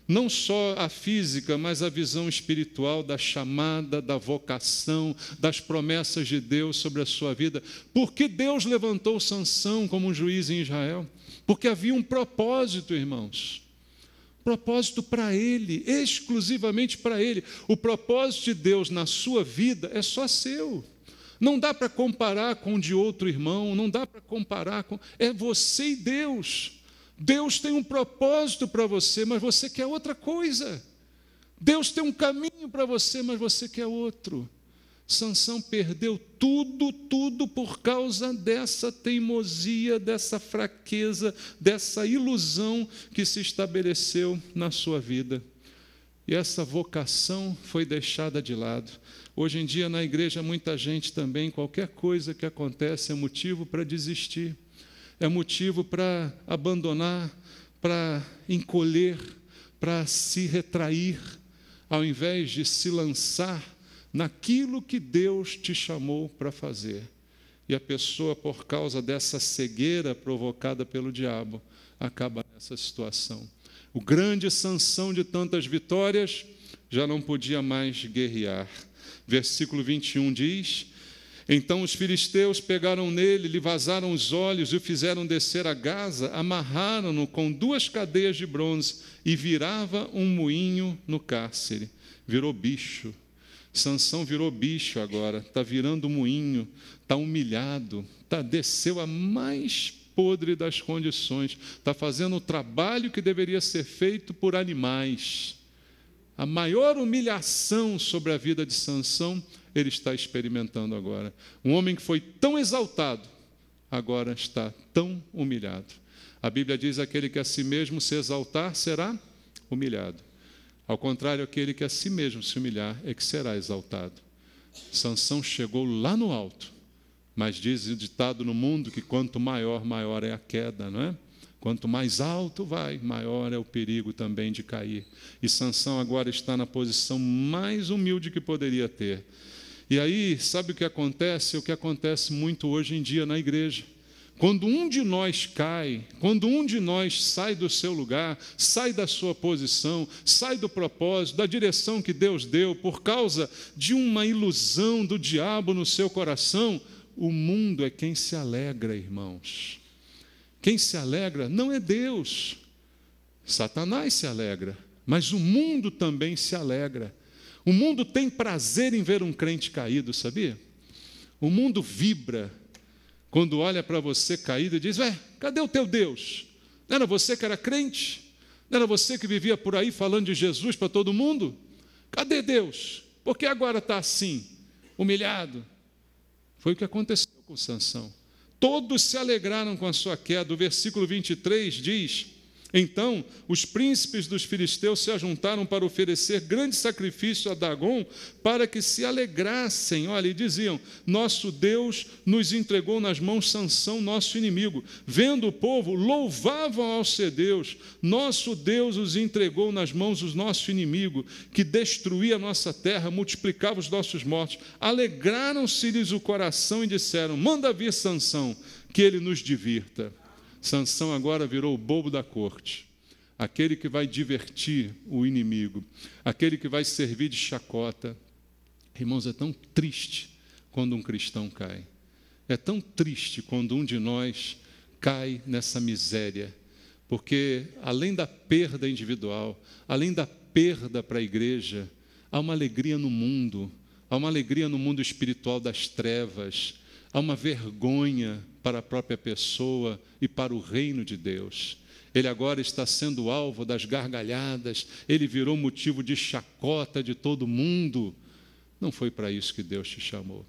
não só a física, mas a visão espiritual da chamada, da vocação, das promessas de Deus sobre a sua vida. Por que Deus levantou Sansão como um juiz em Israel? Porque havia um propósito, irmãos. Propósito para ele, exclusivamente para ele. O propósito de Deus na sua vida é só seu. Não dá para comparar com o de outro irmão, não dá para comparar com... É você e Deus. Deus tem um propósito para você, mas você quer outra coisa. Deus tem um caminho para você, mas você quer outro. Sansão perdeu tudo por causa dessa teimosia, dessa fraqueza, dessa ilusão que se estabeleceu na sua vida. E essa vocação foi deixada de lado. Hoje em dia, na igreja, muita gente também, qualquer coisa que acontece é motivo para desistir, é motivo para abandonar, para encolher, para se retrair, ao invés de se lançar naquilo que Deus te chamou para fazer. E a pessoa, por causa dessa cegueira provocada pelo diabo, acaba nessa situação. O grande Sansão de tantas vitórias já não podia mais guerrear. Versículo 21 diz: então os filisteus pegaram nele, lhe vazaram os olhos e o fizeram descer a Gaza, amarraram-no com 2 cadeias de bronze e virava um moinho no cárcere. Virou bicho. Sansão virou bicho agora, está virando moinho, está humilhado, desceu a mais podre das condições, está fazendo o trabalho que deveria ser feito por animais. A maior humilhação sobre a vida de Sansão, ele está experimentando agora. Um homem que foi tão exaltado, agora está tão humilhado. A Bíblia diz: aquele que a si mesmo se exaltar será humilhado. Ao contrário, aquele que a si mesmo se humilhar é que será exaltado. Sansão chegou lá no alto, mas diz o ditado no mundo que quanto maior, maior é a queda, não é? Quanto mais alto vai, maior é o perigo também de cair. E Sansão agora está na posição mais humilde que poderia ter. E aí, sabe o que acontece? O que acontece muito hoje em dia na igreja. Quando um de nós cai, quando um de nós sai do seu lugar, sai da sua posição, sai do propósito, da direção que Deus deu, por causa de uma ilusão do diabo no seu coração, o mundo é quem se alegra, irmãos. Quem se alegra não é Deus. Satanás se alegra, mas o mundo também se alegra. O mundo tem prazer em ver um crente caído, sabia? O mundo vibra quando olha para você caído e diz: cadê o teu Deus? Não era você que era crente? Não era você que vivia por aí falando de Jesus para todo mundo? Cadê Deus? Por que agora está assim, humilhado? Foi o que aconteceu com Sansão. Todos se alegraram com a sua queda. O versículo 23 diz: então os príncipes dos filisteus se ajuntaram para oferecer grande sacrifício a Dagom, para que se alegrassem. Olha, e diziam: nosso Deus nos entregou nas mãos Sansão, nosso inimigo. Vendo o povo, louvavam ao seu Deus: nosso Deus os entregou nas mãos do nosso inimigo, que destruía a nossa terra, multiplicava os nossos mortos. Alegraram-se-lhes o coração e disseram: manda vir Sansão, que ele nos divirta. Sansão agora virou o bobo da corte, aquele que vai divertir o inimigo, aquele que vai servir de chacota. Irmãos, é tão triste quando um cristão cai. É tão triste quando um de nós cai nessa miséria, porque além da perda individual, além da perda para a igreja, há uma alegria no mundo, há uma alegria no mundo espiritual das trevas, há uma vergonha para a própria pessoa e para o reino de Deus. Ele agora está sendo alvo das gargalhadas, ele virou motivo de chacota de todo mundo. Não foi para isso que Deus te chamou,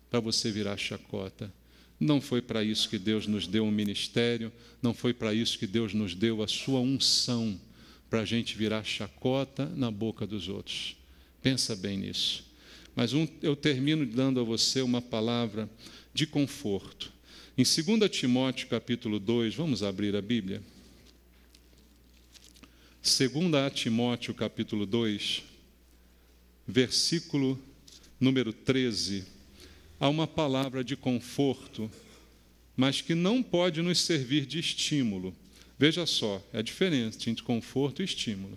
para você virar chacota. Não foi para isso que Deus nos deu um ministério, não foi para isso que Deus nos deu a sua unção, para a gente virar chacota na boca dos outros. Pensa bem nisso. Mas eu termino dando a você uma palavra de conforto. Em 2 Timóteo, capítulo 2, vamos abrir a Bíblia? 2 Timóteo, capítulo 2, versículo número 13. Há uma palavra de conforto, mas que não pode nos servir de estímulo. Veja só, é a diferença entre conforto e estímulo.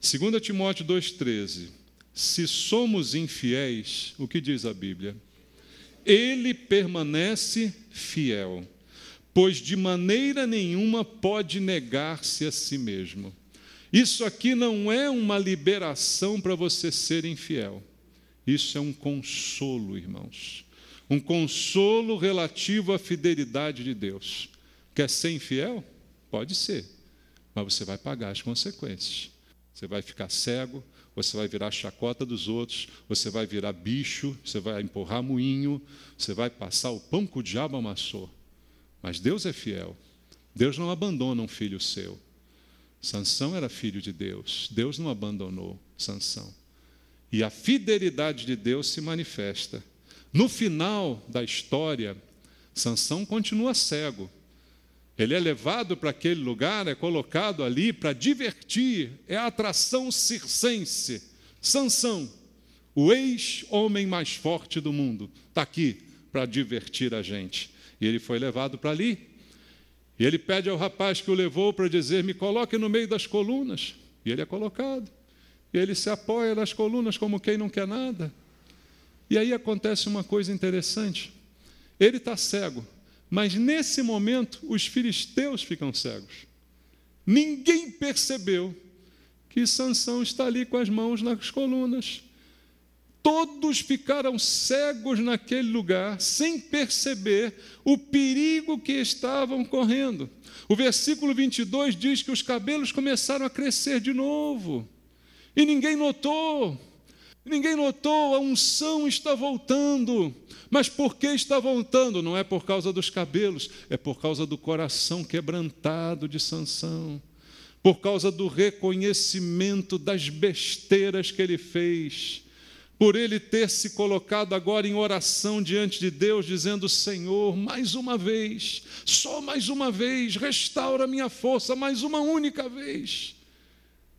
2 Timóteo 2,13. Se somos infiéis, o que diz a Bíblia? Ele permanece fiel, pois de maneira nenhuma pode negar-se a si mesmo. Isso aqui não é uma liberação para você ser infiel. Isso é um consolo, irmãos. Um consolo relativo à fidelidade de Deus. Quer ser infiel? Pode ser, mas você vai pagar as consequências. Você vai ficar cego, você vai virar chacota dos outros, você vai virar bicho, você vai empurrar moinho, você vai passar o pão que o diabo amassou. Mas Deus é fiel. Deus não abandona um filho seu. Sansão era filho de Deus. Deus não abandonou Sansão. E a fidelidade de Deus se manifesta. No final da história, Sansão continua cego. Ele é levado para aquele lugar, é colocado ali para divertir, é a atração circense. Sansão, o ex-homem mais forte do mundo, está aqui para divertir a gente. E ele foi levado para ali. E ele pede ao rapaz que o levou para dizer, me coloque no meio das colunas. E ele é colocado. E ele se apoia nas colunas como quem não quer nada. E aí acontece uma coisa interessante. Ele está cego. Mas nesse momento, os filisteus ficam cegos. Ninguém percebeu que Sansão está ali com as mãos nas colunas. Todos ficaram cegos naquele lugar, sem perceber o perigo que estavam correndo. O versículo 22 diz que os cabelos começaram a crescer de novo. E ninguém notou. Ninguém notou, a unção está voltando. Mas por que está voltando? Não é por causa dos cabelos, é por causa do coração quebrantado de Sansão, por causa do reconhecimento das besteiras que ele fez, por ele ter se colocado agora em oração diante de Deus, dizendo, Senhor, mais uma vez, só mais uma vez, restaura minha força, mais uma única vez.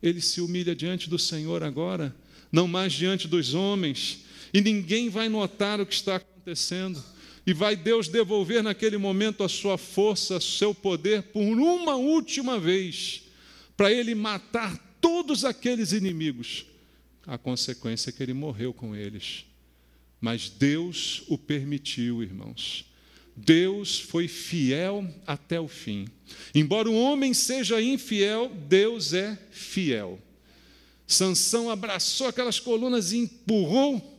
Ele se humilha diante do Senhor agora, não mais diante dos homens, e ninguém vai notar o que está acontecendo, e vai Deus devolver naquele momento a sua força, o seu poder, por uma última vez, para ele matar todos aqueles inimigos. A consequência é que ele morreu com eles. Mas Deus o permitiu, irmãos. Deus foi fiel até o fim. Embora o homem seja infiel, Deus é fiel. Sansão abraçou aquelas colunas e empurrou,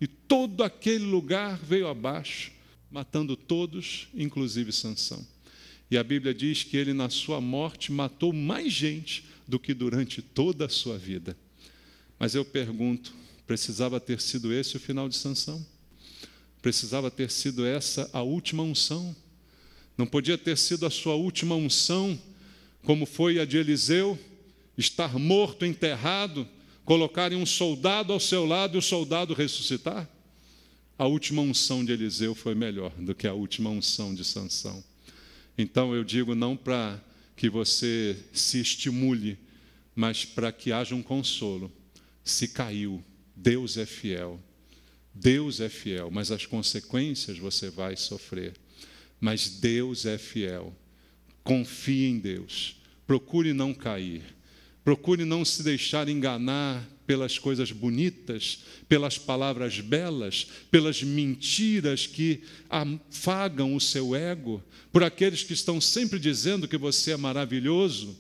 e todo aquele lugar veio abaixo, matando todos, inclusive Sansão. E a Bíblia diz que ele, na sua morte, matou mais gente do que durante toda a sua vida. Mas eu pergunto, precisava ter sido esse o final de Sansão? Precisava ter sido essa a última unção? Não podia ter sido a sua última unção, como foi a de Eliseu, estar morto, enterrado, colocarem um soldado ao seu lado e o soldado ressuscitar? A última unção de Eliseu foi melhor do que a última unção de Sansão. Então eu digo não para que você se estimule, mas para que haja um consolo. Se caiu, Deus é fiel. Deus é fiel, mas as consequências você vai sofrer. Mas Deus é fiel. Confie em Deus. Procure não cair. Procure não se deixar enganar pelas coisas bonitas, pelas palavras belas, pelas mentiras que afagam o seu ego, por aqueles que estão sempre dizendo que você é maravilhoso.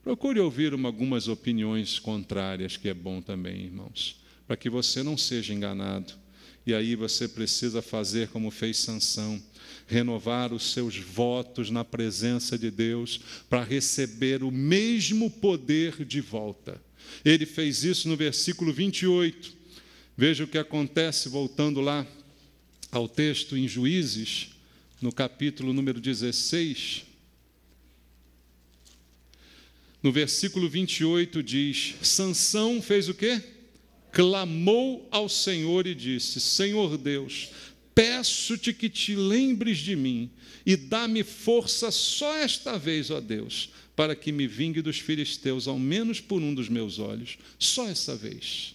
Procure ouvir algumas opiniões contrárias, que é bom também, irmãos, para que você não seja enganado. E aí você precisa fazer como fez Sansão, renovar os seus votos na presença de Deus para receber o mesmo poder de volta. Ele fez isso no versículo 28. Veja o que acontece, voltando lá ao texto em Juízes, no capítulo número 16. No versículo 28 diz, Sansão fez o quê? Clamou ao Senhor e disse, Senhor Deus, peço-te que te lembres de mim e dá-me força só esta vez, ó Deus, para que me vingue dos filisteus, ao menos por um dos meus olhos, só essa vez.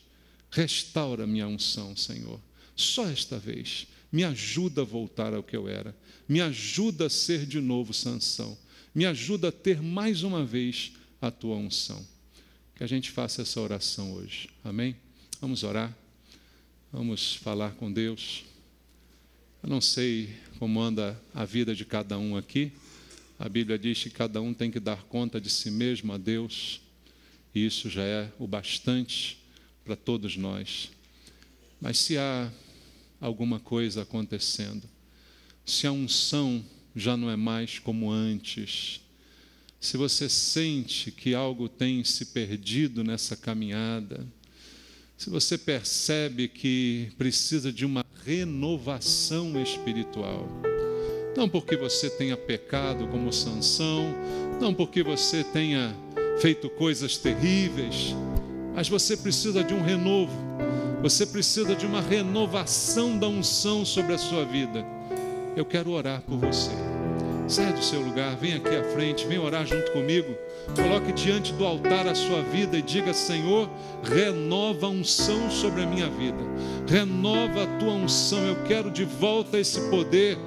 Restaura minha unção, Senhor, só esta vez. Me ajuda a voltar ao que eu era. Me ajuda a ser de novo Sansão. Me ajuda a ter mais uma vez a tua unção. Que a gente faça essa oração hoje. Amém? Vamos orar. Vamos falar com Deus. Eu não sei como anda a vida de cada um aqui. A Bíblia diz que cada um tem que dar conta de si mesmo a Deus. E isso já é o bastante para todos nós. Mas se há alguma coisa acontecendo, se a unção já não é mais como antes, Se você sente que algo tem se perdido nessa caminhada, se você percebe que precisa de uma renovação espiritual, não porque você tenha pecado como Sansão, não porque você tenha feito coisas terríveis, mas você precisa de um renovo, você precisa de uma renovação da unção sobre a sua vida. Eu quero orar por você. Saia do seu lugar, vem aqui à frente, vem orar junto comigo. Coloque diante do altar a sua vida e diga: Senhor, renova a unção sobre a minha vida, renova a tua unção. Eu quero de volta esse poder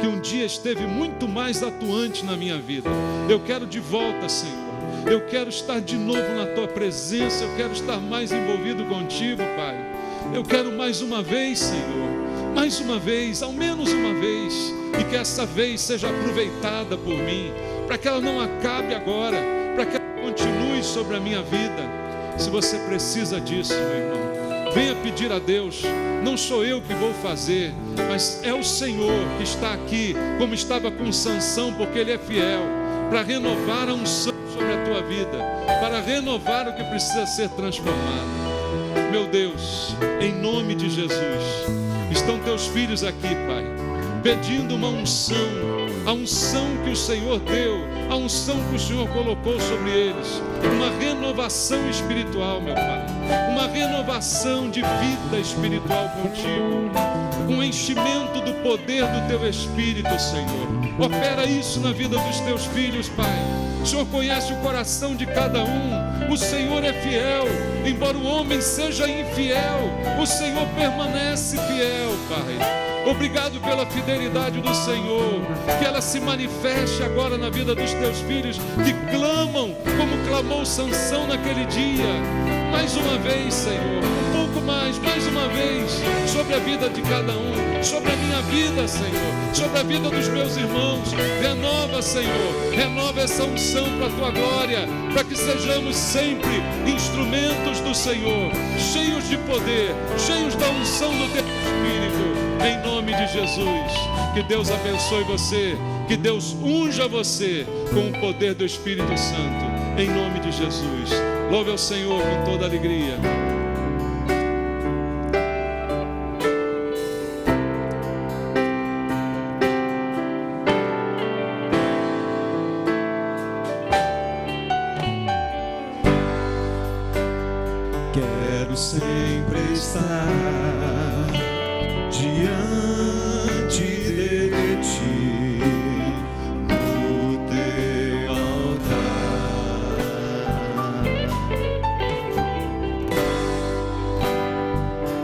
que um dia esteve muito mais atuante na minha vida. Eu quero de volta, Senhor. Eu quero estar de novo na tua presença, eu quero estar mais envolvido contigo, Pai. Eu quero mais uma vez, Senhor, mais uma vez, ao menos uma vez, e que essa vez seja aproveitada por mim, para que ela não acabe agora, para que ela continue sobre a minha vida. Se você precisa disso, meu irmão, venha pedir a Deus. Não sou eu que vou fazer, mas é o Senhor que está aqui, como estava com Sansão, porque Ele é fiel, para renovar a unção sobre a tua vida, para renovar o que precisa ser transformado. Meu Deus, em nome de Jesus, estão teus filhos aqui, Pai, pedindo uma unção, a unção que o Senhor deu, a unção que o Senhor colocou sobre eles, uma renovação espiritual, meu Pai, uma renovação de vida espiritual contigo, um enchimento do poder do teu Espírito, Senhor. Opera isso na vida dos teus filhos, Pai. O Senhor conhece o coração de cada um. O Senhor é fiel, embora o homem seja infiel, o Senhor permanece fiel, Pai. Obrigado pela fidelidade do Senhor, que ela se manifeste agora na vida dos teus filhos, que clamam como clamou Sansão naquele dia. Mais uma vez, Senhor, um pouco mais uma vez, sobre a vida de cada um, sobre a minha vida, Senhor, sobre a vida dos meus irmãos. Renova, Senhor, renova essa unção para a tua glória, para que sejamos sempre instrumentos do Senhor, cheios de poder, cheios da unção do teu Espírito, em nome de Jesus. Que Deus abençoe você, que Deus unja você com o poder do Espírito Santo, em nome de Jesus. Louve ao Senhor com toda alegria. Quero sempre estar diante de ti, no teu altar,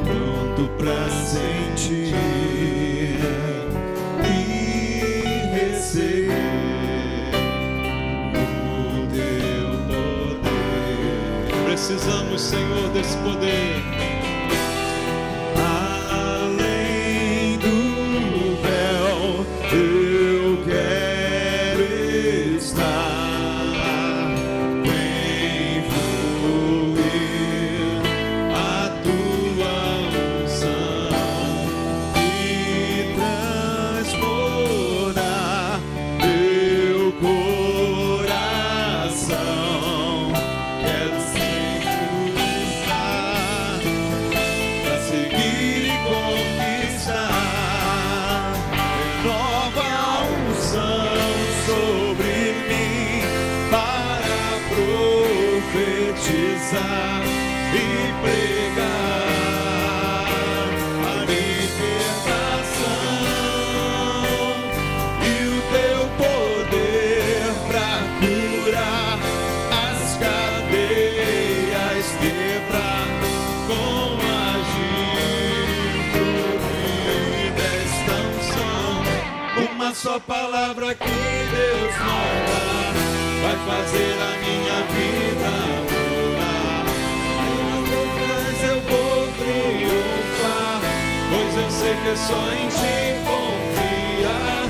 pronto pra sentir e receber o teu poder. Precisamos, Senhor, desse poder. Além do véu, eu quero estar. Vem fluir a tua unção e transbordar meu coração. Quero sempre estar pra seguir e conquistar. Renova a unção sobre mim para profetizar e pregar a libertação e o teu poder pra curar as cadeias, quebrar com agir fluir desta unção. Uma só palavra que Deus manda vai fazer a minha vida mudar. Nas lutas eu vou triunfar, pois eu sei que é só em ti confiar.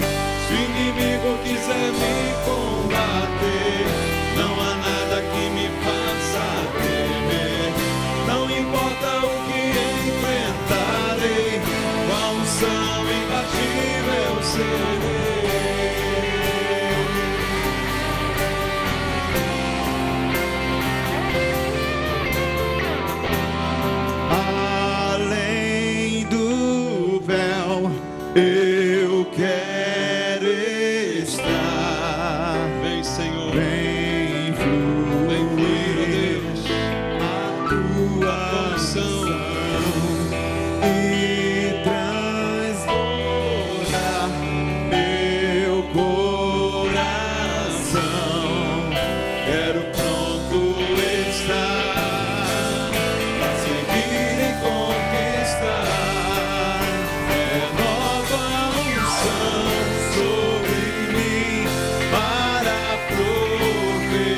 Se o inimigo quiser me combater, não há nada que me faça temer. Não importa o que enfrentarei, com a unção imbatível eu serei. coração. Quero pronto estar a seguir e conquistar. Renova a unção sobre mim para profetizar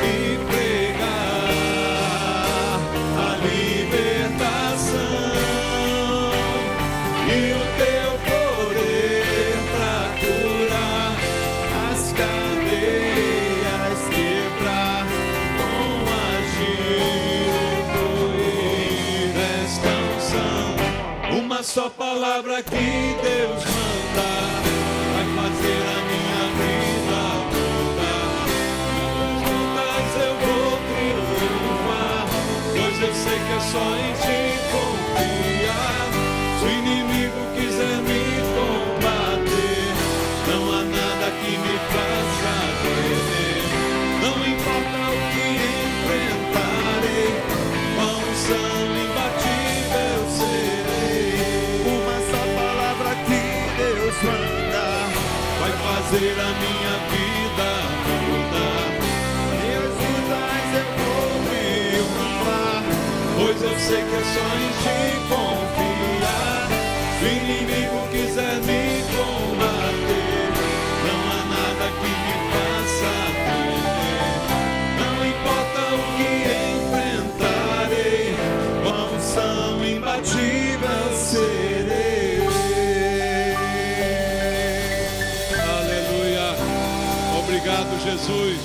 e pregar a libertação e o teu poder para curar as cadeias, quebrar com agir desta unção. Uma só palavra que Deus manda vai fazer a minha vida mudar. Mas eu vou triunfar, pois eu sei que é só em ti confiar. Se o inimigo quiser me combater, não há nada que me faça temer. Não importa o que enfrentarei, com a unção imbatível serei. Uma só palavra que Deus manda vai fazer a minha vida mudar. Meus dias eu vou triunfar, pois eu sei que é só em ti confiar. Se o inimigo quiser me combater, não há nada que me faça temer. Não importa o que enfrentarei, com a unção imbatível serei. Aleluia. Obrigado, Jesus.